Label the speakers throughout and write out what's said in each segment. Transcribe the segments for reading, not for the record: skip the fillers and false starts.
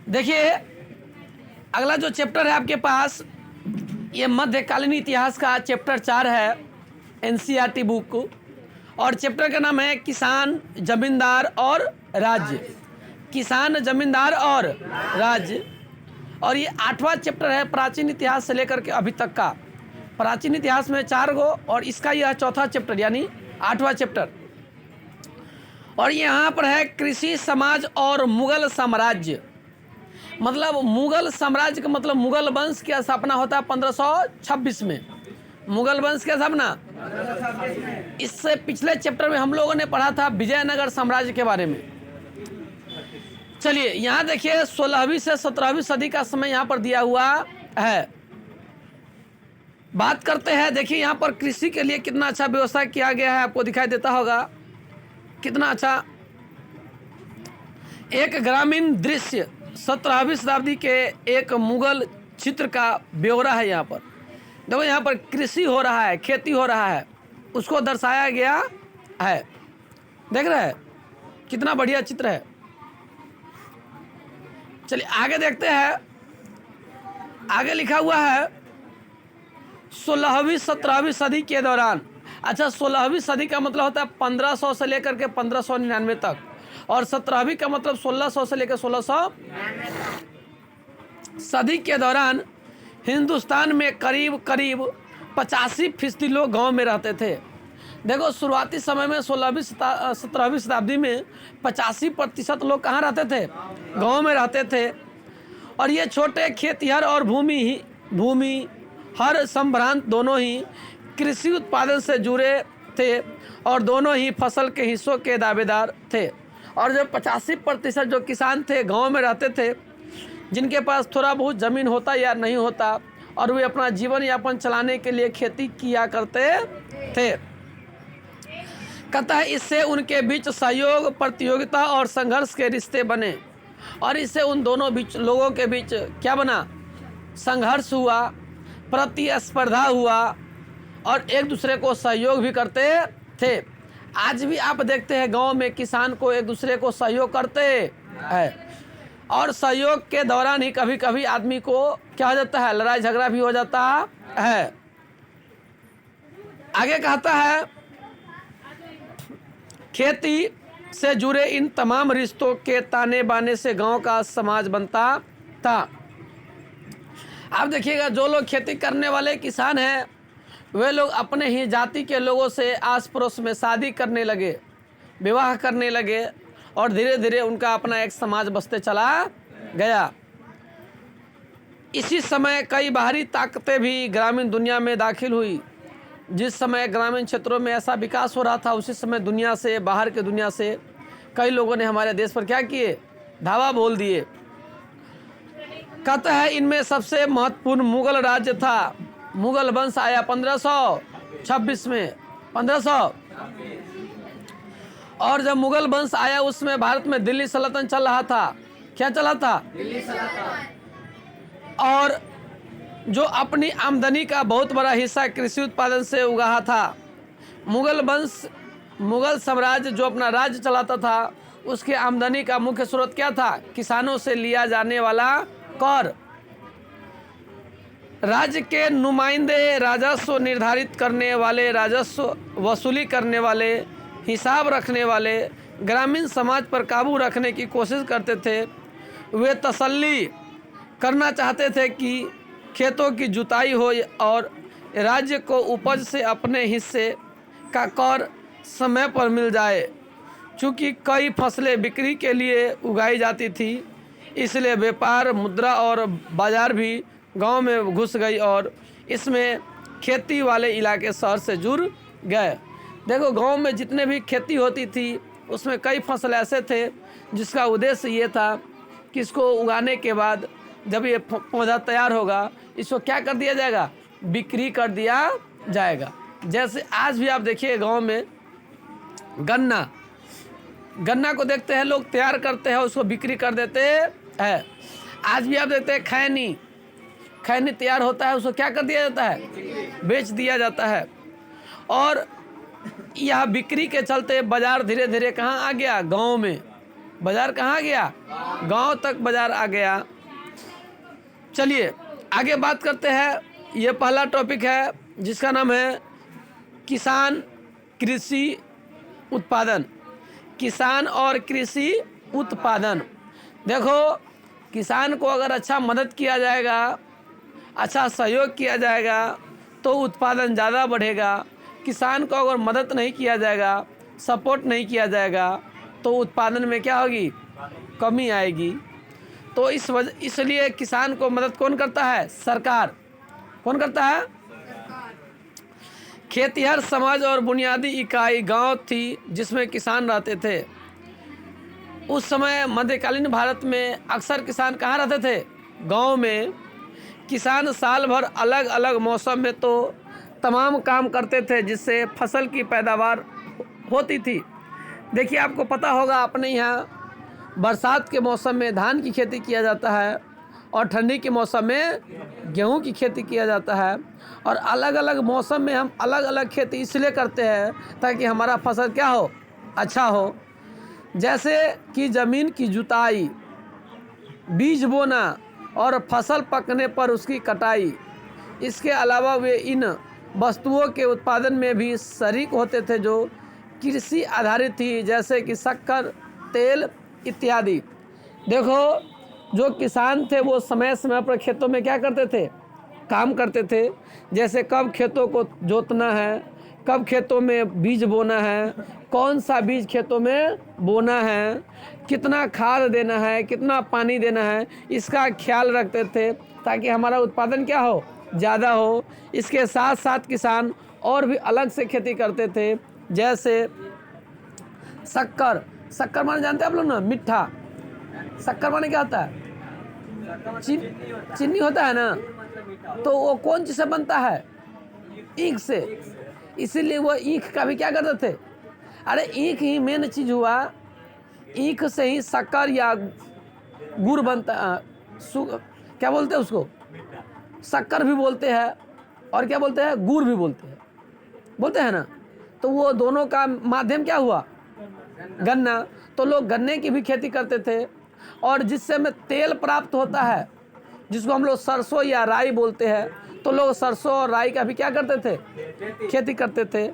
Speaker 1: देखिए अगला जो चैप्टर है आपके पास, ये मध्यकालीन इतिहास का चैप्टर 4 है एनसीईआरटी बुक, और चैप्टर का नाम है किसान, जमींदार और राज्य। किसान, जमींदार और राज्य। और ये 8वां चैप्टर है प्राचीन इतिहास से लेकर के अभी तक का। प्राचीन इतिहास में 4 गो और इसका यह चौथा चैप्टर यानी 8वां चैप्टर। और यहाँ पर है कृषि समाज और मुगल साम्राज्य। मतलब मुगल साम्राज्य का मतलब मुगल वंश की स्थापना होता है 1526 में। मुगल वंश की स्थापना, इससे पिछले चैप्टर में हम लोगों ने पढ़ा था विजयनगर साम्राज्य के बारे में। चलिए यहाँ देखिए 16वीं से 17वीं सदी का समय यहाँ पर दिया हुआ है। बात करते हैं, देखिए यहाँ पर कृषि के लिए कितना अच्छा व्यवस्था किया गया है, आपको दिखाई देता होगा कितना अच्छा। एक ग्रामीण दृश्य 17वीं शताब्दी के एक मुगल चित्र का ब्यौरा है। यहाँ पर देखो, यहाँ पर कृषि हो रहा है, खेती हो रहा है, उसको दर्शाया गया है। देख रहे हैं कितना बढ़िया चित्र है। चलिए आगे देखते हैं। आगे लिखा हुआ है 16वीं 17वीं सदी के दौरान। अच्छा, 16वीं सदी का मतलब होता है 1500 से लेकर के 1599 तक, और 17वीं का मतलब 1600 से लेकर 1600 सदी के दौरान हिंदुस्तान में करीब करीब 85% लोग गांव में रहते थे। देखो शुरुआती समय में 16वीं 17वीं शताब्दी में 85% लोग कहाँ रहते थे? गांव में रहते थे। और ये छोटे खेतिहर और भूमि हर संभ्रांत दोनों ही कृषि उत्पादन से जुड़े थे और दोनों ही फसल के हिस्सों के दावेदार थे। और जो 85% जो किसान थे गांव में रहते थे, जिनके पास थोड़ा बहुत ज़मीन होता या नहीं होता, और वे अपना जीवन यापन चलाने के लिए खेती किया करते थे। कहता है इससे उनके बीच सहयोग, प्रतियोगिता और संघर्ष के रिश्ते बने, और इससे उन दोनों लोगों के बीच क्या बना? संघर्ष हुआ, प्रतिस्पर्धा हुआ, और एक दूसरे को सहयोग भी करते थे। आज भी आप देखते हैं गांव में किसान को एक दूसरे को सहयोग करते हैं, और सहयोग के दौरान ही कभी कभी आदमी को क्या हो जाता है? लड़ाई झगड़ा भी हो जाता है। आगे कहता है खेती से जुड़े इन तमाम रिश्तों के ताने बाने से गांव का समाज बनता था। आप देखिएगा जो लोग खेती करने वाले किसान हैं, वे लोग अपने ही जाति के लोगों से आस पड़ोस में शादी करने लगे, विवाह करने लगे, और धीरे धीरे उनका अपना एक समाज बसते चला गया। इसी समय कई बाहरी ताकतें भी ग्रामीण दुनिया में दाखिल हुई। जिस समय ग्रामीण क्षेत्रों में ऐसा विकास हो रहा था, उसी समय दुनिया से, बाहर के दुनिया से कई लोगों ने हमारे देश पर क्या किए? धावा बोल दिए। कहता है इनमें सबसे महत्वपूर्ण मुगल राज्य था। मुगल वंश आया 1526 में, 1500। और जब मुगल वंश आया उसमें भारत में दिल्ली सल्तनत चल रहा था। क्या चला था? दिल्ली सल्तनत। और जो अपनी आमदनी का बहुत बड़ा हिस्सा कृषि उत्पादन से उगाहा था। मुगल वंश, मुगल साम्राज्य जो अपना राज्य चलाता था, उसके आमदनी का मुख्य स्रोत क्या था? किसानों से लिया जाने वाला कर। राज्य के नुमाइंदे राजस्व निर्धारित करने वाले, राजस्व वसूली करने वाले, हिसाब रखने वाले ग्रामीण समाज पर काबू रखने की कोशिश करते थे। वे तसल्ली करना चाहते थे कि खेतों की जुताई हो और राज्य को उपज से अपने हिस्से का कर समय पर मिल जाए। चूँकि कई फसलें बिक्री के लिए उगाई जाती थी, इसलिए व्यापार, मुद्रा और बाजार भी गांव में घुस गई और इसमें खेती वाले इलाके शहर से जुड़ गए। देखो गांव में जितने भी खेती होती थी उसमें कई फसल ऐसे थे जिसका उद्देश्य ये था कि इसको उगाने के बाद जब ये पौधा तैयार होगा, इसको क्या कर दिया जाएगा? बिक्री कर दिया जाएगा। जैसे आज भी आप देखिए गांव में गन्ना को देखते हैं लोग, तैयार करते हैं, उसको बिक्री कर देते हैं। आज भी आप देखते हैं खैनी तैयार होता है, उसको क्या कर दिया जाता है? बेच दिया जाता है। और यह बिक्री के चलते बाजार धीरे धीरे कहाँ आ गया? गांव में। बाजार कहाँ गया? गांव तक बाजार आ गया। चलिए आगे बात करते हैं। ये पहला टॉपिक है जिसका नाम है किसान कृषि उत्पादन। किसान और कृषि उत्पादन। देखो, किसान को अगर अच्छा मदद किया जाएगा, अच्छा सहयोग किया जाएगा तो उत्पादन ज़्यादा बढ़ेगा। किसान को अगर मदद नहीं किया जाएगा, सपोर्ट नहीं किया जाएगा तो उत्पादन में क्या होगी? कमी आएगी। तो इसलिए किसान को मदद कौन करता है? सरकार। कौन करता है? खेतिहर समाज और बुनियादी इकाई गांव थी जिसमें किसान रहते थे। उस समय मध्यकालीन भारत में अक्सर किसान कहाँ रहते थे? गांव में। किसान साल भर अलग अलग मौसम में तो तमाम काम करते थे जिससे फसल की पैदावार होती थी। देखिए, आपको पता होगा अपने यहाँ बरसात के मौसम में धान की खेती किया जाता है और ठंडी के मौसम में गेहूं की खेती किया जाता है। और अलग अलग मौसम में हम अलग अलग खेती इसलिए करते हैं ताकि हमारा फसल क्या हो? अच्छा हो। जैसे कि ज़मीन की जुताई, बीज बोना और फसल पकने पर उसकी कटाई। इसके अलावा वे इन वस्तुओं के उत्पादन में भी शरीक होते थे जो कृषि आधारित थी, जैसे कि शक्कर, तेल इत्यादि। देखो, जो किसान थे वो समय समय पर खेतों में क्या करते थे? काम करते थे। जैसे कब खेतों को जोतना है, कब खेतों में बीज बोना है, कौन सा बीज खेतों में बोना है, कितना खाद देना है, कितना पानी देना है, इसका ख्याल रखते थे ताकि हमारा उत्पादन क्या हो? ज़्यादा हो। इसके साथ साथ किसान और भी अलग से खेती करते थे, जैसे शक्कर। शक्कर माने जानते हैं आप लोग ना? मीठा। शक्कर माने क्या होता है? चीनी होता है ना। तो वो कौन चीज़ से बनता है? ईख से। इसीलिए वो ईख का भी क्या करते थे? अरे ईख ही मेन चीज़ हुआ। ईख से ही शक्कर या गुड़ बनता है। क्या बोलते हैं उसको? शक्कर भी बोलते हैं और क्या बोलते हैं? गुड़ भी बोलते हैं ना। तो वो दोनों का माध्यम क्या हुआ? गन्ना। तो लोग गन्ने की भी खेती करते थे और जिससे हमें तेल प्राप्त होता है, जिसको हम लोग सरसों या राई बोलते हैं। तो लोग सरसों और राई का भी क्या करते थे? खेती करते थे।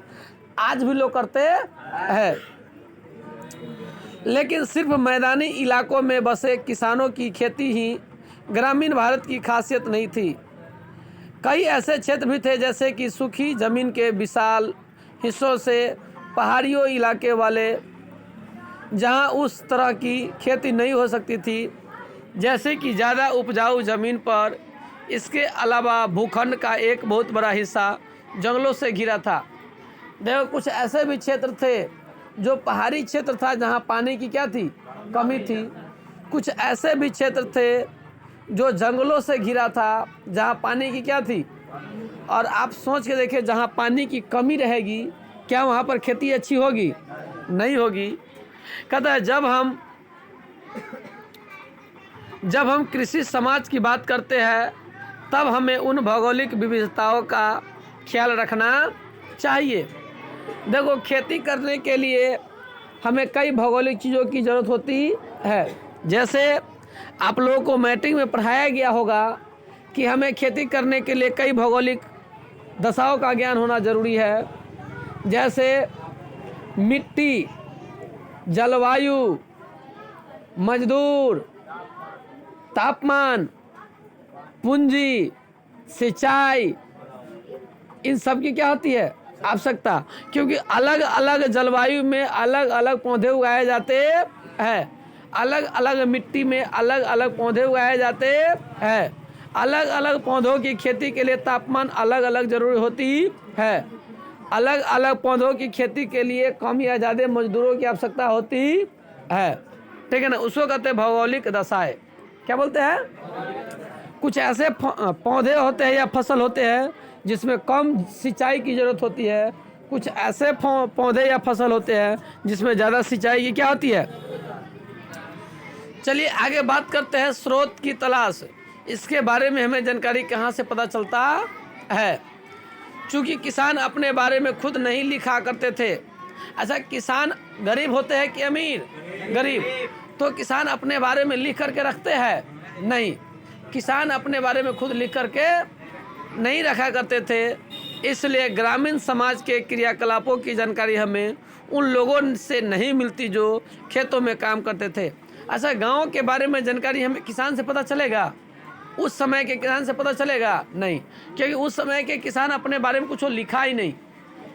Speaker 1: आज भी लोग करते हैं। लेकिन सिर्फ मैदानी इलाकों में बसे किसानों की खेती ही ग्रामीण भारत की खासियत नहीं थी। कई ऐसे क्षेत्र भी थे जैसे कि सूखी ज़मीन के विशाल हिस्सों से पहाड़ियों इलाके वाले, जहां उस तरह की खेती नहीं हो सकती थी, जैसे कि ज़्यादा उपजाऊ ज़मीन पर। इसके अलावा भूखंड का एक बहुत बड़ा हिस्सा जंगलों से घिरा था। देखो, कुछ ऐसे भी क्षेत्र थे जो पहाड़ी क्षेत्र था जहां पानी की क्या थी? कमी थी। कुछ ऐसे भी क्षेत्र थे जो जंगलों से घिरा था जहां पानी की क्या थी? और आप सोच के देखिए, जहां पानी की कमी रहेगी क्या वहां पर खेती अच्छी होगी? नहीं होगी। कहता है जब हम कृषि समाज की बात करते हैं तब हमें उन भौगोलिक विविधताओं का ख्याल रखना चाहिए। देखो, खेती करने के लिए हमें कई भौगोलिक चीज़ों की ज़रूरत होती है। जैसे आप लोगों को मैट्रिक में पढ़ाया गया होगा कि हमें खेती करने के लिए कई भौगोलिक दशाओं का ज्ञान होना ज़रूरी है। जैसे मिट्टी, जलवायु, मजदूर, तापमान, पूंजी, सिंचाई, इन सब की क्या होती है? आवश्यकता। क्योंकि अलग अलग जलवायु में अलग अलग पौधे उगाए जाते हैं, अलग अलग मिट्टी में अलग अलग पौधे उगाए जाते हैं। अलग अलग पौधों की खेती के लिए तापमान अलग अलग जरूरी होती है। अलग अलग पौधों की खेती के लिए कम या ज़्यादा मजदूरों की आवश्यकता होती है। ठीक है ना? उसको कहते हैं भौगोलिक दशाएं। क्या बोलते हैं? कुछ ऐसे पौधे होते हैं या फसल होते हैं जिसमें कम सिंचाई की ज़रूरत होती है। कुछ ऐसे पौधे या फसल होते हैं जिसमें ज़्यादा सिंचाई की क्या होती है? चलिए आगे बात करते हैं स्रोत की तलाश। इसके बारे में हमें जानकारी कहाँ से पता चलता है? चूँकि किसान अपने बारे में खुद नहीं लिखा करते थे। अच्छा, किसान गरीब होते हैं कि अमीर? गरीब। तो किसान अपने बारे में लिख करके रखते हैं? नहीं, किसान अपने बारे में खुद लिख करके नहीं रखा करते थे। इसलिए ग्रामीण समाज के क्रियाकलापों की जानकारी हमें उन लोगों से नहीं मिलती जो खेतों में काम करते थे। अच्छा, गाँव के बारे में जानकारी हमें किसान से पता चलेगा? उस समय के किसान से पता चलेगा? नहीं, क्योंकि उस समय के किसान अपने बारे में कुछ लिखा ही नहीं,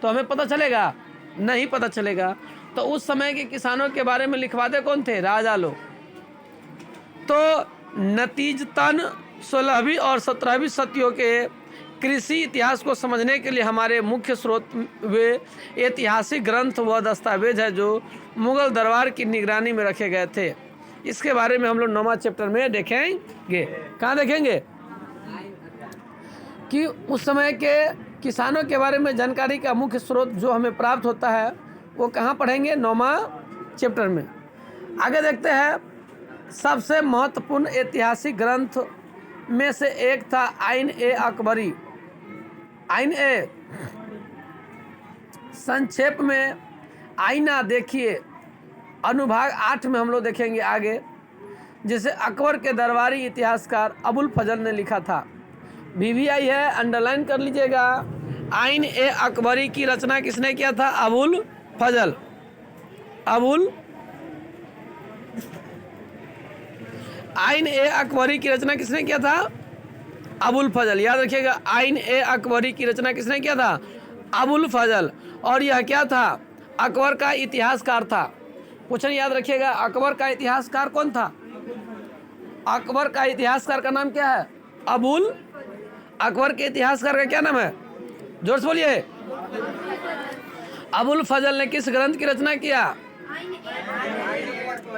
Speaker 1: तो हमें पता चलेगा? नहीं पता चलेगा। तो उस समय के किसानों के बारे में लिखवाते कौन थे? राजा लोग। तो नतीजतन 16वीं और 17वीं सदियों के कृषि इतिहास को समझने के लिए हमारे मुख्य स्रोत वे ऐतिहासिक ग्रंथ व दस्तावेज है जो मुगल दरबार की निगरानी में रखे गए थे। इसके बारे में हम लोग 9वां चैप्टर में देखेंगे। कहाँ देखेंगे? कि उस समय के किसानों के बारे में जानकारी का मुख्य स्रोत जो हमें प्राप्त होता है वो कहाँ पढ़ेंगे? 9वां चैप्टर में। आगे देखते हैं। सबसे महत्वपूर्ण ऐतिहासिक ग्रंथ में से एक था आइन ए अकबरी। आइन ए संक्षेप में आईना देखिए, अनुभाग 8 में हम लोग देखेंगे आगे, जिसे अकबर के दरबारी इतिहासकार अबुल फजल ने लिखा था। VVI है, अंडरलाइन कर लीजिएगा। आइन ए अकबरी की रचना किसने किया था? अबुल फजल। आइन ए अकबरी की रचना किसने किया था? अबुल फजल। याद रखिएगा, आइन ए अकबरी की रचना किसने किया था? अबुल फजल। और यह क्या था? अकबर का इतिहासकार था। क्वेश्चन याद रखिएगा, अकबर का इतिहासकार कौन था? अकबर का इतिहासकार का नाम क्या है? अबुल। अकबर के इतिहासकार का क्या नाम है? जोर से बोलिए। अबुल फजल ने किस ग्रंथ की रचना किया?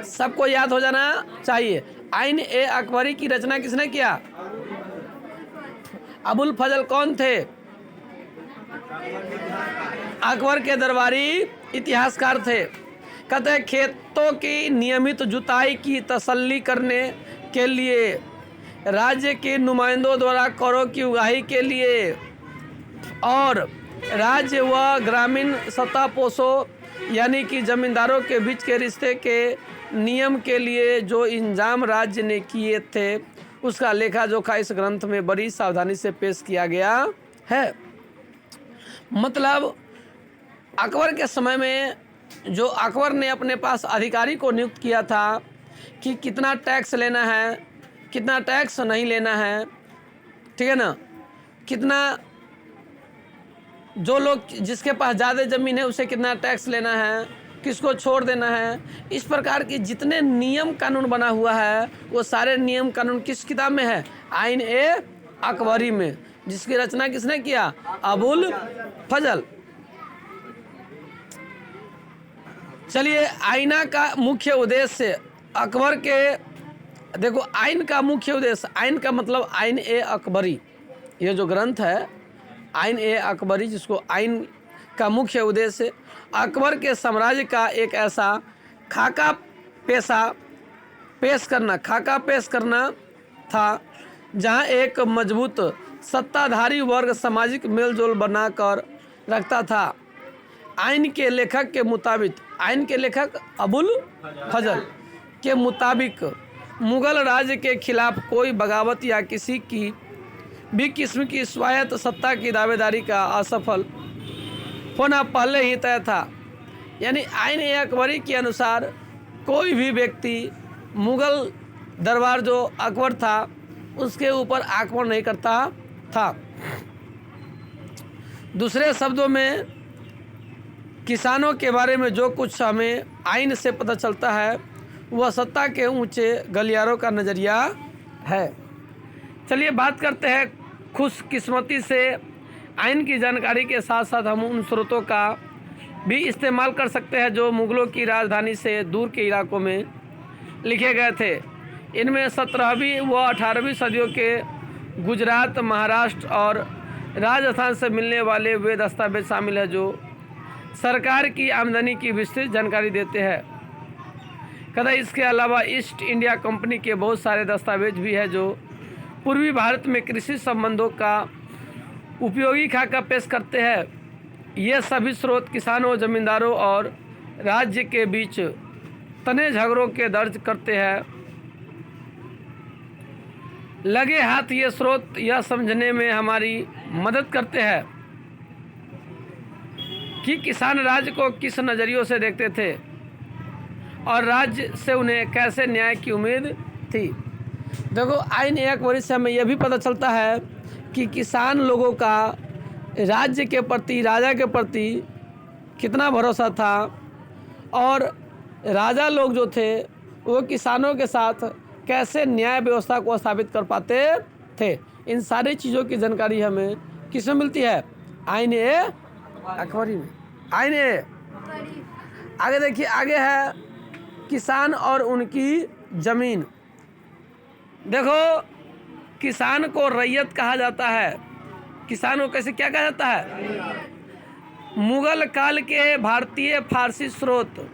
Speaker 1: सबको याद हो जाना चाहिए। आइन ए अकबरी की रचना किसने किया? अबुल फजल कौन थे? अकबर के दरबारी इतिहासकार थे। कहते हैं खेतों की नियमित जुताई की तसल्ली करने के लिए, राज्य के नुमाइंदों द्वारा करों की उगाही के लिए और राज्य व ग्रामीण सत्तापोषों यानी कि जमींदारों के बीच के रिश्ते के नियम के लिए जो इंजाम राज्य ने किए थे उसका लेखा जोखा इस ग्रंथ में बड़ी सावधानी से पेश किया गया है। मतलब अकबर के समय में जो अकबर ने अपने पास अधिकारी को नियुक्त किया था कि कितना टैक्स लेना है, कितना टैक्स नहीं लेना है, ठीक है ना, कितना जो लोग जिसके पास ज़्यादा ज़मीन है उसे कितना टैक्स लेना है, किसको छोड़ देना है, इस प्रकार के जितने नियम कानून बना हुआ है वो सारे नियम कानून किस किताब में है? आइन ए अकबरी में, जिसकी रचना किसने किया? अबुल फजल। चलिए, आईना का मुख्य उद्देश्य अकबर के, देखो आइन का मुख्य उद्देश्य, आइन का मतलब आइन ए अकबरी, ये जो ग्रंथ है आइन ए अकबरी, जिसको आइन का मुख्य उद्देश्य अकबर के साम्राज्य का एक ऐसा खाका पेश करना था जहां एक मजबूत सत्ताधारी वर्ग सामाजिक मेलजोल बनाकर रखता था। आइन के लेखक के मुताबिक, आइन के लेखक अबुल फजल के मुताबिक मुगल राज्य के खिलाफ कोई बगावत या किसी की भी किस्म की स्वायत्त सत्ता की दावेदारी का असफल होना पहले ही तय था। यानी आइन ए अकबरी के अनुसार कोई भी व्यक्ति मुगल दरबार जो अकबर था उसके ऊपर आक्रमण नहीं करता था। दूसरे शब्दों में किसानों के बारे में जो कुछ हमें आइन से पता चलता है वह सत्ता के ऊंचे गलियारों का नज़रिया है। चलिए बात करते हैं खुशकिस्मती से आइन की जानकारी के साथ साथ हम उन स्रोतों का भी इस्तेमाल कर सकते हैं जो मुगलों की राजधानी से दूर के इलाकों में लिखे गए थे। इनमें 17वीं व 18वीं सदियों के गुजरात, महाराष्ट्र और राजस्थान से मिलने वाले वे दस्तावेज शामिल है जो सरकार की आमदनी की विस्तृत जानकारी देते हैं। कहता इसके अलावा ईस्ट इंडिया कंपनी के बहुत सारे दस्तावेज भी है जो पूर्वी भारत में कृषि संबंधों का उपयोगी खाका पेश करते हैं। ये सभी स्रोत किसानों, जमींदारों और राज्य के बीच तने झगड़ों के दर्ज करते हैं। लगे हाथ ये स्रोत यह समझने में हमारी मदद करते हैं कि किसान राज्य को किस नज़रियों से देखते थे और राज्य से उन्हें कैसे न्याय की उम्मीद थी। देखो, आइन 1 वर्ष से हमें यह भी पता चलता है कि किसान लोगों का राज्य के प्रति, राजा के प्रति कितना भरोसा था और राजा लोग जो थे वो किसानों के साथ कैसे न्याय व्यवस्था को स्थापित कर पाते थे। इन सारी चीज़ों की जानकारी हमें किसमें मिलती है? आइन अकबरी में। आइन आगे देखिए, आगे है किसान और उनकी ज़मीन। देखो, किसान को रैयत कहा जाता है। किसान को कैसे क्या कहा जाता है? मुगल काल के भारतीय फारसी स्रोत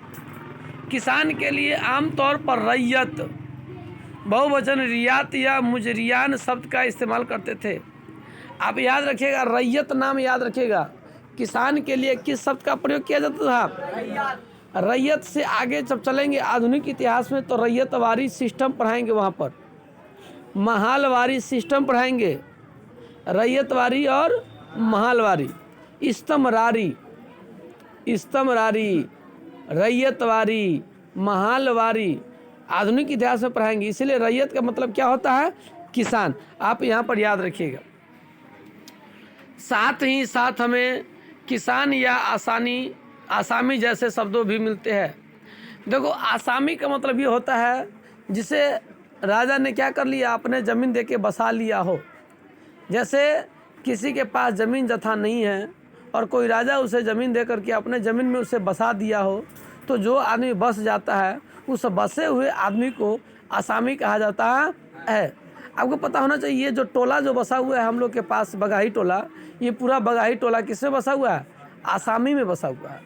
Speaker 1: किसान के लिए आमतौर पर रैयत, बहुवचन रियात या मुजरियान शब्द का इस्तेमाल करते थे। आप याद रखिएगा, रैयत नाम याद रखिएगा। किसान के लिए किस शब्द का प्रयोग किया जाता था? रैयत से आगे जब चलेंगे आधुनिक इतिहास में तो रैयतवारी सिस्टम पढ़ाएंगे, वहाँ पर महालवारी सिस्टम पढ़ाएंगे। रैयतवारी और महालवारी, इस्तमरारी, रैयतवारी, महालवारी आधुनिक इतिहास में पढ़ाएंगे। इसीलिए रैयत का मतलब क्या होता है? किसान। आप यहाँ पर याद रखिएगा। साथ ही साथ हमें किसान या आसामी जैसे शब्दों भी मिलते हैं। देखो, आसामी का मतलब ये होता है जिसे राजा ने क्या कर लिया, अपने ज़मीन दे के बसा लिया हो। जैसे किसी के पास ज़मीन जथा नहीं है और कोई राजा उसे ज़मीन दे करके अपने ज़मीन में उसे बसा दिया हो, तो जो आदमी बस जाता है उस बसे हुए आदमी को आसामी कहा जाता है। आपको पता होना चाहिए, ये जो टोला जो बसा हुआ है हम लोग के पास, बगाही टोला, ये पूरा बगाही टोला किसमें बसा हुआ है? आसामी में बसा हुआ है।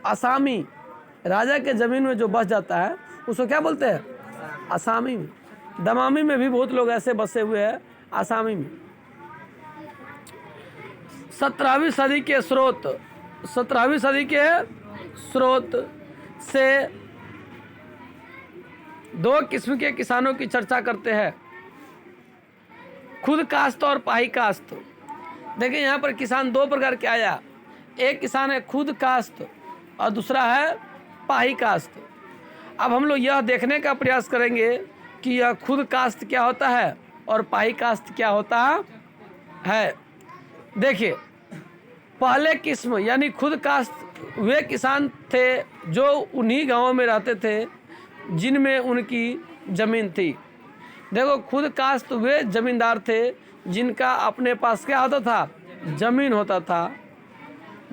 Speaker 1: आसामी, राजा के ज़मीन में जो बस जाता है उसको क्या बोलते हैं? आसामी में। दमामी में भी बहुत लोग ऐसे बसे हुए हैं, आसामी में। 17वीं सदी के स्रोत से दो किस्म के किसानों की चर्चा करते हैं, खुद काश्त और पाही काश्त। देखिए, यहाँ पर किसान दो प्रकार के आया। एक किसान है खुद काश्त और दूसरा है पाही काश्त। अब हम लोग यह देखने का प्रयास करेंगे कि यह खुद काश्त क्या होता है और पाही काश्त क्या होता है। देखिए, पहले किस्म यानी खुद काश्त वे किसान थे जो उन्हीं गांवों में रहते थे जिनमें उनकी ज़मीन थी। देखो, खुद काश्त वे ज़मींदार थे जिनका अपने पास क्या होता था? ज़मीन होता था।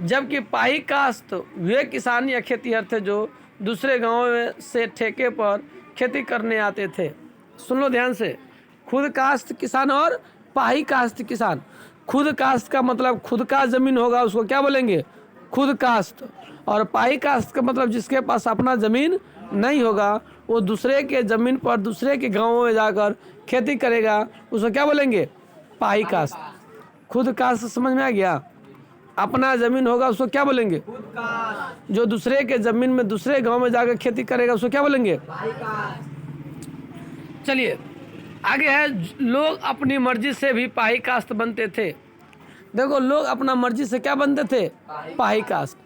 Speaker 1: जबकि पाही काश्त वे किसान या खेतीहर थे जो दूसरे गांवों से ठेके पर खेती करने आते थे। सुन लो ध्यान से, खुद काश्त किसान और पाही काश्त किसान। खुद काश्त का मतलब खुद का ज़मीन होगा, उसको क्या बोलेंगे? खुद काश्त। और पाही काश्त का मतलब जिसके पास अपना ज़मीन नहीं होगा, वो दूसरे के ज़मीन पर दूसरे के गांवों में जाकर खेती करेगा, उसको क्या बोलेंगे? पाही काश्त। खुद काश्त समझ में आ गया? अपना ज़मीन होगा उसको क्या बोलेंगे? जो दूसरे के ज़मीन में दूसरे गांव में जाकर खेती करेगा उसको क्या बोलेंगे? चलिए आगे है, लोग अपनी मर्जी से भी पाही काश्त बनते थे। देखो, लोग अपना मर्जी से क्या बनते थे? पाही काश्त।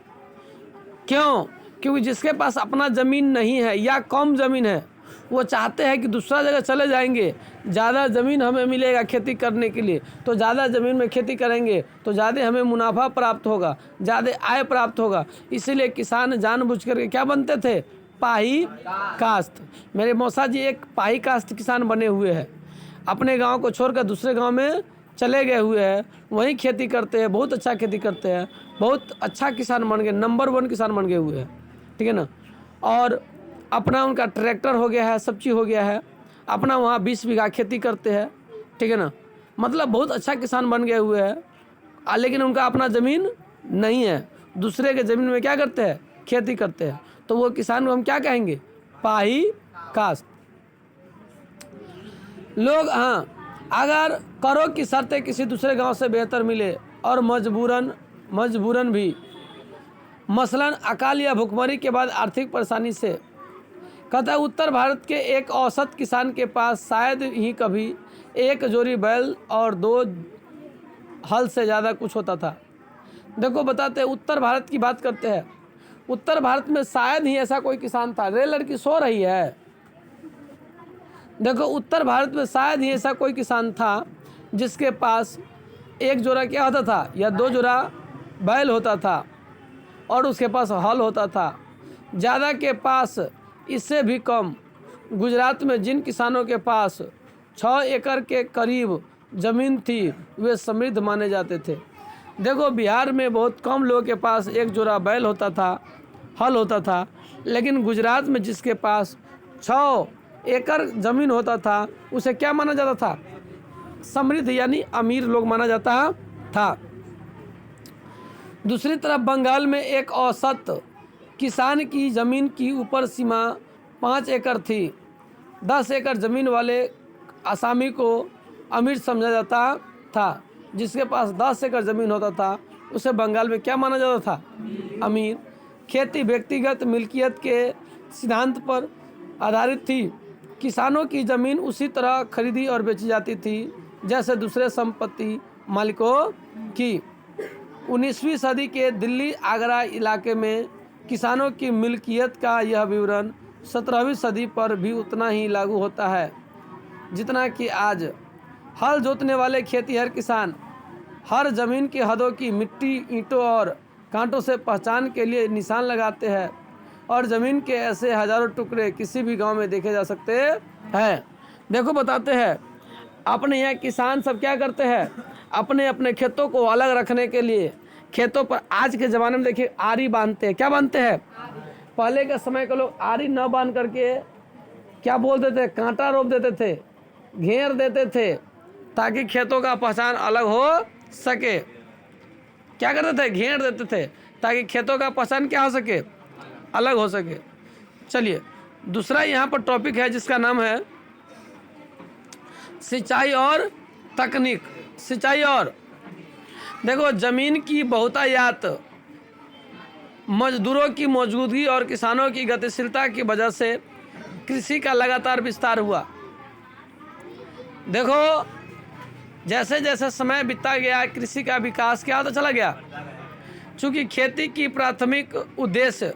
Speaker 1: क्यों? क्योंकि जिसके पास अपना ज़मीन नहीं है या कम ज़मीन है, वो चाहते हैं कि दूसरा जगह चले जाएंगे, ज़्यादा ज़मीन हमें मिलेगा खेती करने के लिए, तो ज़्यादा ज़मीन में खेती करेंगे तो ज़्यादा हमें मुनाफा प्राप्त होगा, ज़्यादा आय प्राप्त होगा। इसीलिए किसान जानबूझ करके क्या बनते थे? पाही काश्त। मेरे मौसा जी एक पाही काश्त किसान बने हुए हैं। अपने गांव को छोड़कर दूसरे गांव में चले गए हुए हैं, वहीं खेती करते हैं, बहुत अच्छा खेती करते हैं, बहुत अच्छा किसान बन गए, नंबर 1 किसान बन गए हुए हैं। ठीक है ना? और अपना उनका ट्रैक्टर हो गया है, सब चीज़ हो गया है, अपना वहाँ 20 बीघा खेती करते हैं। ठीक है ना? मतलब बहुत अच्छा किसान बन गए हुए हैं, लेकिन उनका अपना ज़मीन नहीं है, दूसरे के ज़मीन में क्या करते हैं? खेती करते हैं। तो वो किसान को हम क्या कहेंगे? पाही काश्त। लोग अगर करों की शर्तें किसी दूसरे गांव से बेहतर मिले और मजबूरन भी, मसलन अकाल या भुखमरी के बाद आर्थिक परेशानी से कहता है उत्तर भारत के एक औसत किसान के पास शायद ही कभी एक जोड़ी बैल और 2 हल से ज़्यादा कुछ होता था। देखो बताते हैं, उत्तर भारत की बात करते हैं, उत्तर भारत में शायद ही ऐसा कोई किसान था। रेल लड़की सो रही है। देखो उत्तर भारत में शायद ही ऐसा कोई किसान था जिसके पास एक जोड़ा क्या होता था या 2 जोड़ा बैल होता था और उसके पास हल होता था। ज़्यादा के पास इससे भी कम। गुजरात में जिन किसानों के पास 6 एकड़ के करीब ज़मीन थी वे समृद्ध माने जाते थे। देखो बिहार में बहुत कम लोगों के पास एक जोड़ा बैल होता था, हल होता था, लेकिन गुजरात में जिसके पास 6 एकड़ ज़मीन होता था उसे क्या माना जाता था? समृद्ध यानी अमीर लोग माना जाता था। दूसरी तरफ बंगाल में एक औसत किसान की ज़मीन की ऊपर सीमा 5 एकड़ थी। 10 एकड़ ज़मीन वाले आसामी को अमीर समझा जाता था। जिसके पास 10 एकड़ ज़मीन होता था उसे बंगाल में क्या माना जाता था? अमीर। खेती व्यक्तिगत मिल्कियत के सिद्धांत पर आधारित थी। किसानों की ज़मीन उसी तरह खरीदी और बेची जाती थी जैसे दूसरे संपत्ति मालिकों की। 19वीं सदी के दिल्ली आगरा इलाके में किसानों की मिल्कियत का यह विवरण 17वीं सदी पर भी उतना ही लागू होता है जितना कि आज। हल जोतने वाले खेतीहर किसान हर ज़मीन की हदों की मिट्टी, ईंटों और कांटों से पहचान के लिए निशान लगाते हैं और ज़मीन के ऐसे हज़ारों टुकड़े किसी भी गांव में देखे जा सकते हैं। देखो बताते हैं, अपने यहाँ किसान सब क्या करते हैं? अपने अपने खेतों को अलग रखने के लिए खेतों पर आज के ज़माने में देखिए आरी बांधते हैं। क्या बांधते हैं? पहले के समय के लोग आरी न बांध करके क्या बोलते थे? कांटा रोप देते थे, घेर देते थे ताकि खेतों का पहचान अलग हो सके। क्या करते थे? घेर देते थे ताकि खेतों का पहचान क्या हो सके? अलग हो सके। चलिए दूसरा यहाँ पर टॉपिक है जिसका नाम है सिंचाई और तकनीक। सिंचाई और देखो ज़मीन की बहुतायात, मजदूरों की मौजूदगी और किसानों की गतिशीलता की वजह से कृषि का लगातार विस्तार हुआ। देखो जैसे जैसे समय बीतता गया कृषि का विकास क्या होता चला गया। चूँकि खेती की प्राथमिक उद्देश्य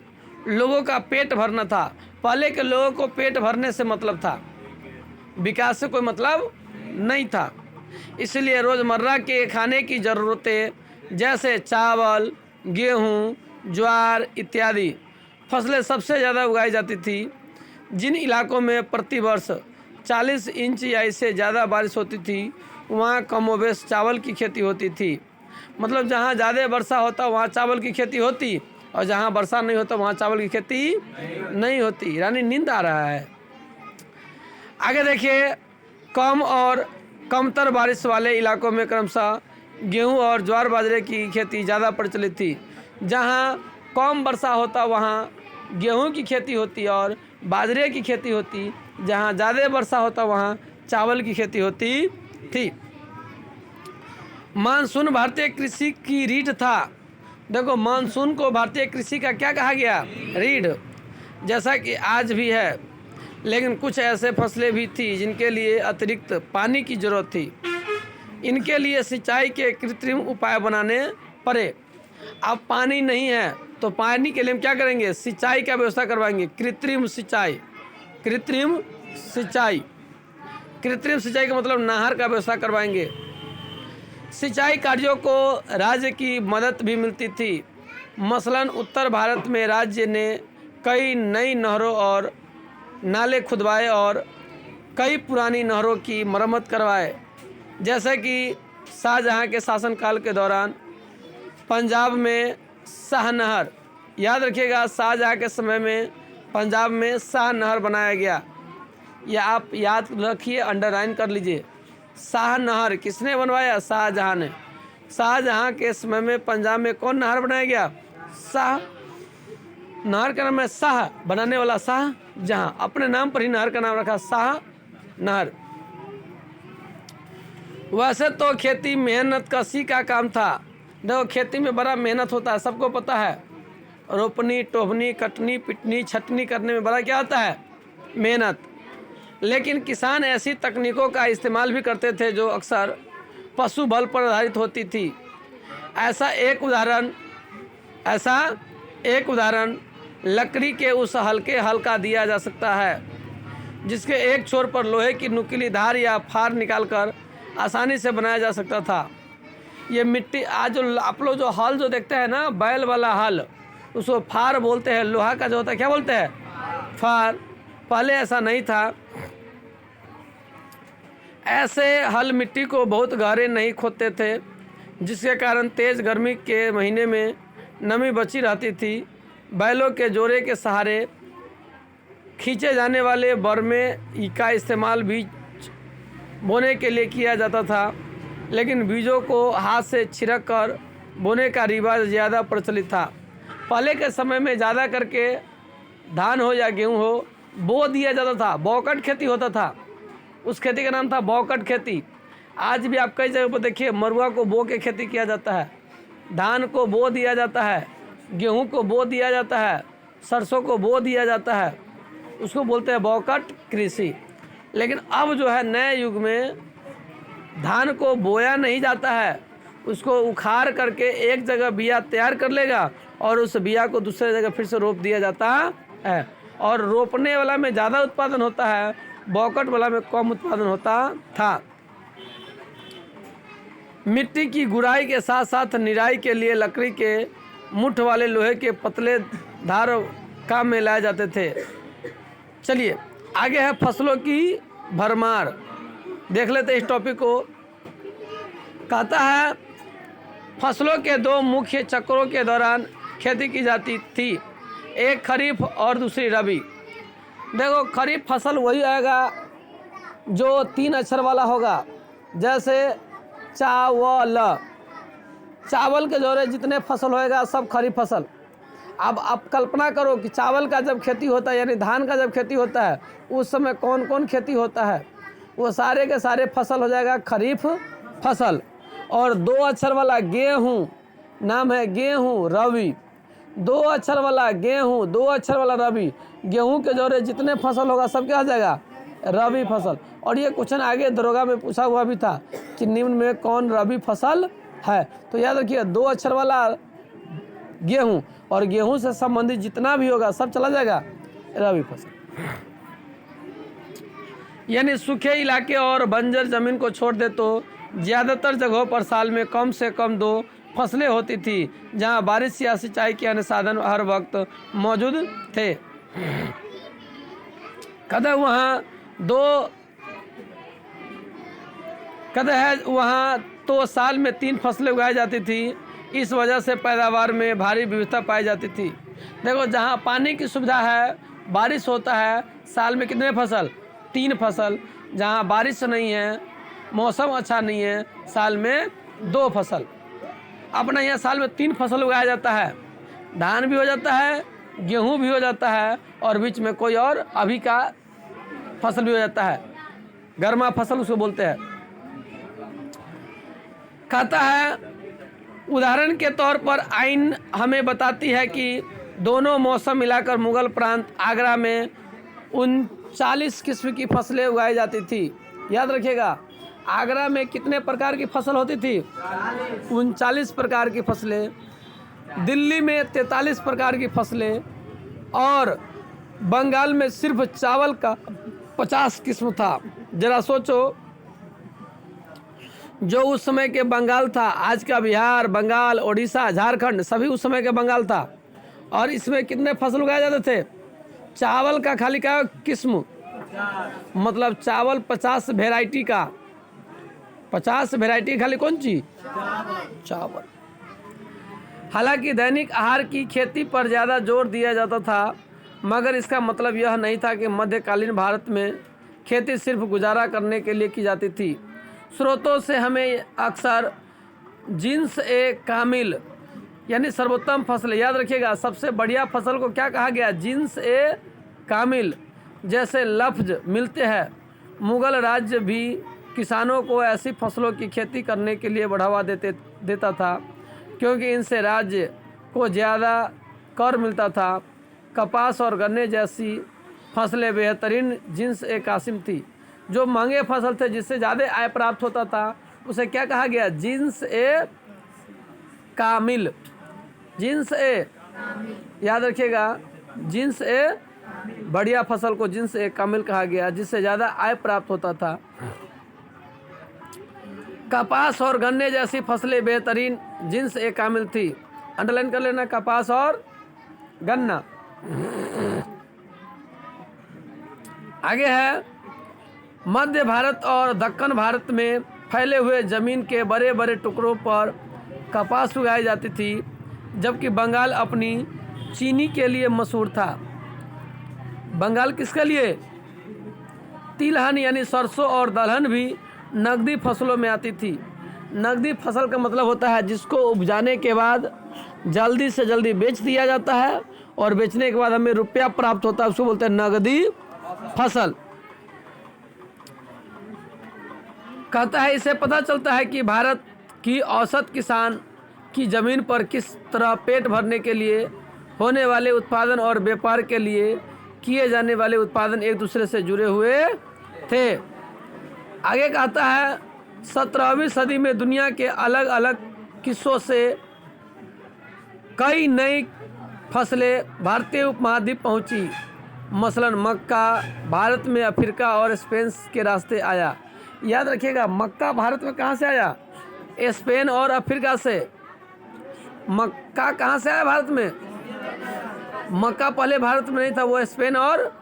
Speaker 1: लोगों का पेट भरना था। पहले के लोगों को पेट भरने से मतलब था, विकास से कोई मतलब नहीं था। इसलिए रोज़मर्रा के खाने की ज़रूरतें जैसे चावल, गेहूँ, ज्वार इत्यादि फसलें सबसे ज़्यादा उगाई जाती थी। जिन इलाकों में प्रतिवर्ष 40 इंच या इससे ज़्यादा बारिश होती थी वहाँ कमोबेश चावल की खेती होती थी। मतलब जहाँ ज़्यादा वर्षा होता वहाँ चावल की खेती होती और जहाँ वर्षा नहीं होता वहाँ चावल की खेती नहीं होती। यानी नींद आ रहा है। आगे देखिए, कम और कमतर बारिश वाले इलाकों में क्रमशः गेहूं और ज्वार बाजरे की खेती ज़्यादा प्रचलित थी। जहां कम वर्षा होता वहां गेहूं की खेती होती और बाजरे की खेती होती। जहां ज़्यादा वर्षा होता वहां चावल की खेती होती थी। मानसून भारतीय कृषि की रीढ़ था। देखो मानसून को भारतीय कृषि का क्या कहा गया? रीढ़। जैसा कि आज भी है, लेकिन कुछ ऐसे फसलें भी थी जिनके लिए अतिरिक्त पानी की ज़रूरत थी। इनके लिए सिंचाई के कृत्रिम उपाय बनाने पड़े। अब पानी नहीं है तो पानी के लिए हम क्या करेंगे? सिंचाई का व्यवस्था करवाएंगे। कृत्रिम सिंचाई। कृत्रिम सिंचाई, कृत्रिम सिंचाई का मतलब नहर का व्यवस्था करवाएंगे। सिंचाई कार्यों को राज्य की मदद भी मिलती थी। मसलन उत्तर भारत में राज्य ने कई नई नहरों और नाले खुदवाए और कई पुरानी नहरों की मरम्मत करवाए। जैसे कि शाहजहां के शासनकाल के दौरान पंजाब में शाह नहर, याद रखिएगा शाहजहां के समय में पंजाब में शाह नहर बनाया गया। या आप याद रखिए, अंडरलाइन कर लीजिए। शाह नहर किसने बनवाया? शाहजहां ने। शाहजहां के समय में पंजाब में कौन नहर बनाया गया? शाह। नहर का नाम है शाह, बनाने वाला शाह जहां। अपने नाम पर ही नहर का नाम रखा शाह नहर। वैसे तो खेती मेहनत कशी का काम था। देखो खेती में बड़ा मेहनत होता है, सबको पता है। रोपनी, टोभनी, कटनी, पिटनी, छटनी करने में बड़ा क्या होता है? मेहनत। लेकिन किसान ऐसी तकनीकों का इस्तेमाल भी करते थे जो अक्सर पशु बल पर आधारित होती थी। ऐसा एक उदाहरण लकड़ी के उस हल्के हल का दिया जा सकता है जिसके एक छोर पर लोहे की नुकीली धार या फार निकालकर आसानी से बनाया जा सकता था। ये मिट्टी आज जो आप लोग जो हल जो देखते हैं ना, बैल वाला हल, उसको फार बोलते हैं। लोहा का जो होता है क्या बोलते हैं? फार। पहले ऐसा नहीं था। ऐसे हल मिट्टी को बहुत गहरे नहीं खोदते थे, जिसके कारण तेज़ गर्मी के महीने में नमी बची रहती थी। बैलों के जोड़े के सहारे खींचे जाने वाले बरमे का इस्तेमाल बीज बोने के लिए किया जाता था, लेकिन बीजों को हाथ से छिड़क कर बोने का रिवाज ज़्यादा प्रचलित था। पहले के समय में ज़्यादा करके धान हो या गेहूँ हो, बो दिया जाता था। बौकट खेती होता था, उस खेती का नाम था बौकट खेती। आज भी आप कई जगह पर देखिए मरुआ को बो के खेती किया जाता है, धान को बो दिया जाता है, गेहूं को बो दिया जाता है, सरसों को बो दिया जाता है, उसको बोलते हैं बौकट कृषि। लेकिन अब जो है नए युग में धान को बोया नहीं जाता है, उसको उखाड़ करके एक जगह बिया तैयार कर लेगा और उस बिया को दूसरे जगह फिर से रोप दिया जाता है। और रोपने वाला में ज़्यादा उत्पादन होता है, बौकट वाला में कम उत्पादन होता था। मिट्टी की गुड़ाई के साथ साथ निराई के लिए लकड़ी के मुठ वाले लोहे के पतले धार काम में लाए जाते थे। चलिए आगे है फसलों की भरमार। देख लेते हैं इस टॉपिक को। कहता है फसलों के दो मुख्य चक्रों के दौरान खेती की जाती थी, एक खरीफ और दूसरी रबी। देखो खरीफ फसल वही आएगा जो 3 अक्षर वाला होगा, जैसे चावल। चावल के जोड़े जितने फसल होएगा सब खरीफ फसल। अब आप कल्पना करो कि चावल का जब खेती होता है यानी धान का जब खेती होता है उस समय कौन कौन खेती होता है, वो सारे के सारे फसल हो जाएगा खरीफ फसल। और 2 अक्षर वाला गेहूँ नाम है गेहूँ रबी। 2 अक्षर वाला गेहूँ, 2 अक्षर वाला रबी। गेहूँ के जोड़े जितने फसल होगा सब क्या हो जाएगा? रबी फसल। और ये क्वेश्चन आगे दरोगा में पूछा हुआ भी था कि निम्न में कौन रबी फसल है, तो याद रखिए 2 अक्षर वाला गेहूँ और गेहूँ से संबंधित जितना भी होगा सब चला जाएगा रबी फसल। यानी सूखे इलाके और बंजर जमीन को छोड़ दे तो ज़्यादातर जगहों पर साल में कम से कम 2 फसलें होती थी, जहां बारिश या सिंचाई के अन्य साधन हर वक्त मौजूद थे। वहाँ तो साल में 3 फसलें उगाई जाती थी। इस वजह से पैदावार में भारी विविधता पाई जाती थी। देखो जहाँ पानी की सुविधा है, बारिश होता है, साल में कितने फसल? 3 फसल। जहाँ बारिश नहीं है, मौसम अच्छा नहीं है, साल में 2 फसल। अपना यहाँ साल में 3 फसल उगाया जाता है, धान भी हो जाता है, गेहूँ भी हो जाता है और बीच में कोई और अभी का फसल भी हो जाता है, गर्मा फसल उसको बोलते हैं। कहता है उदाहरण के तौर पर आइन हमें बताती है कि दोनों मौसम मिलाकर मुगल प्रांत आगरा में 39 किस्म की फसलें उगाई जाती थी। याद रखिएगा आगरा में कितने प्रकार की फसल होती थी? 39 प्रकार की फसलें। दिल्ली में 43 प्रकार की फसलें और बंगाल में सिर्फ चावल का 50 किस्म था। जरा सोचो, जो उस समय के बंगाल था, आज का बिहार, बंगाल, उड़ीसा, झारखंड सभी उस समय के बंगाल था, और इसमें कितने फसल उगाए जाते थे? चावल का खाली का किस्म, मतलब चावल 50 वेराइटी का, 50 वेराइटी खाली कौन सी? चावल। हालांकि दैनिक आहार की खेती पर ज़्यादा जोर दिया जाता था, मगर इसका मतलब यह नहीं था कि मध्यकालीन भारत में खेती सिर्फ गुजारा करने के लिए की जाती थी। स्रोतों से हमें अक्सर जिन्स ए कामिल यानी सर्वोत्तम फसल, याद रखिएगा सबसे बढ़िया फसल को क्या कहा गया? जिन्स ए कामिल जैसे लफ्ज मिलते हैं। मुगल राज्य भी किसानों को ऐसी फसलों की खेती करने के लिए बढ़ावा देता था, क्योंकि इनसे राज्य को ज़्यादा कर मिलता था। कपास और गन्ने जैसी फसलें बेहतरीन जिन्स ए कासिम थी। जो महंगे फसल थे, जिससे ज़्यादा आय प्राप्त होता था, उसे क्या कहा गया? जिन्स ए कामिल। जिन्स ए, याद रखिएगा, जिन्स ए बढ़िया फसल को जिन्स ए कामिल कहा गया, जिससे ज़्यादा आय प्राप्त होता था। कपास और गन्ने जैसी फसलें बेहतरीन जिन्स ए कामिल थी। अंडरलाइन कर लेना, कपास और गन्ना। आगे है, मध्य भारत और दक्कन भारत में फैले हुए जमीन के बड़े बड़े टुकड़ों पर कपास उगाई जाती थी, जबकि बंगाल अपनी चीनी के लिए मशहूर था। बंगाल किसके लिए? तिलहन यानी सरसों और दलहन भी नकदी फसलों में आती थी। नकदी फसल का मतलब होता है जिसको उपजाने के बाद जल्दी से जल्दी बेच दिया जाता है और बेचने के बाद हमें रुपया प्राप्त होता है, उसको बोलते हैं नकदी फसल। कहता है, इससे पता चलता है कि भारत की औसत किसान की ज़मीन पर किस तरह पेट भरने के लिए होने वाले उत्पादन और व्यापार के लिए किए जाने वाले उत्पादन एक दूसरे से जुड़े हुए थे। आगे कहता है, 17वीं सदी में दुनिया के अलग अलग हिस्सों से कई नई फसलें भारतीय उपमहाद्वीप पहुंची। मसलन मक्का भारत में अफ्रीका और स्पेन के रास्ते आया। याद रखिएगा, मक्का भारत में कहाँ से आया? स्पेन और अफ्रीका से। मक्का कहाँ से आया भारत में? मक्का पहले भारत में नहीं था, वो स्पेन और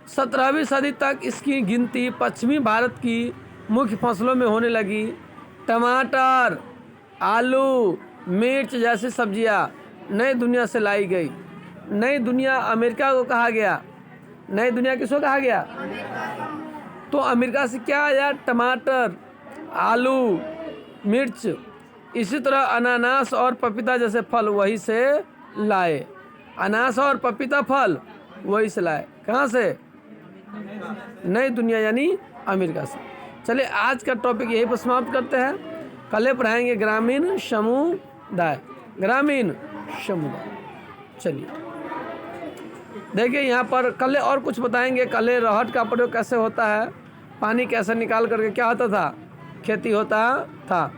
Speaker 1: 17वीं सदी तक इसकी गिनती पश्चिमी भारत की मुख्य फसलों में होने लगी। टमाटर, आलू, मिर्च जैसी सब्जियां नई दुनिया से लाई गई। नई दुनिया अमेरिका को कहा गया। नई दुनिया किसको कहा गया? तो अमेरिका से क्या आया? टमाटर, आलू, मिर्च। इसी तरह अनानास और पपीता जैसे फल वहीं से लाए। अनानास और पपीता फल वहीं से लाए। कहाँ से? नई दुनिया यानी अमेरिका से। चलिए, आज का टॉपिक यही पर समाप्त करते हैं। कल पढ़ाएंगे ग्रामीण समुदाय। ग्रामीण समुदाय। चलिए देखिए, यहाँ पर कल और कुछ बताएंगे। कल रहट का प्रयोग कैसे होता है, पानी कैसे निकाल करके क्या होता था, खेती होता था।